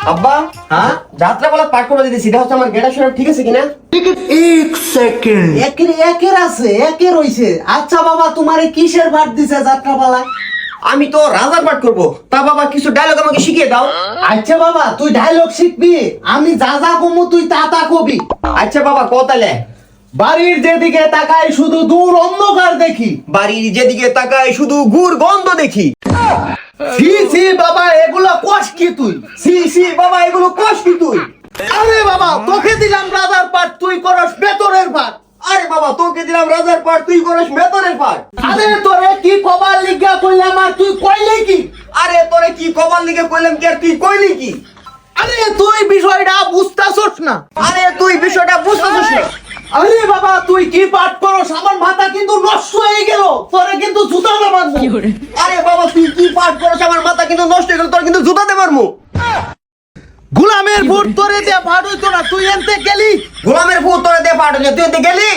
আব্বা হ্যাঁ যাত্রা বলা পাঠ করে দিতেছি, এটা হচ্ছে আমার গেটা শোনা ঠিক আছে কিনা? এক সেকেন্ড একের আছে একের হইছে। আচ্ছা বাবা তোমারে কিসের ভাট দিছে যাত্রাপালা? আমি তো রাজার পাঠ করবো, তা বাবা কিছু ডায়লগ আমাকে শিখিয়ে দাও। আচ্ছা বাবা তুই ডায়লগ শিখবি, আমি যা যা কমু তুই তা তা কবি। আচ্ছা বাবা কতালে। বাড়ির যেদিকে তাকাই শুধু দূর অন্ধকার দেখি। বাড়ির যেদিকে তাকাই শুধু গুড় গন্ধ দেখি। সি সি বাবা এগুলো কোষ কি তুই? সি সি বাবা এগুলো কষ্ট তুই। আরে বাবা তোকে দিলাম রাজার পাঠ, তুই করস বেতনের পাঠ। আরে বাবা তোকে দিলাম রাজার পাঠ, তুই করিস মেতনের পাঠ। আরে তোরে কি কবার লিখা কইলাম আর তুই কইলে কি? আরে তোরে কি কবার লিগে কইলাম কি আর তুই কইলি কি? আরে তুই বিষয়টা বুঝতাছস না। আরে তুই বিষয়টা বুঝতেছিস না। আরে বাবা তুই কি পাঠ করস? আমার মাথা কিন্তু নষ্ট হয়ে গেল, তোরে কিন্তু জুতা দেবার। আরে বাবা তুই কি পাঠ করছ, আমার মাথা কিন্তু নষ্ট হয়ে গেল, তোর কিন্তু জুতা দে মারমু। গুলামের ভোট তোরে দিয়ে পাঠ হইতো না, তুই এনতে গেলি। গোলামের ভূত তোরে দে পাঠ হইছে, তুই এতে গেলি।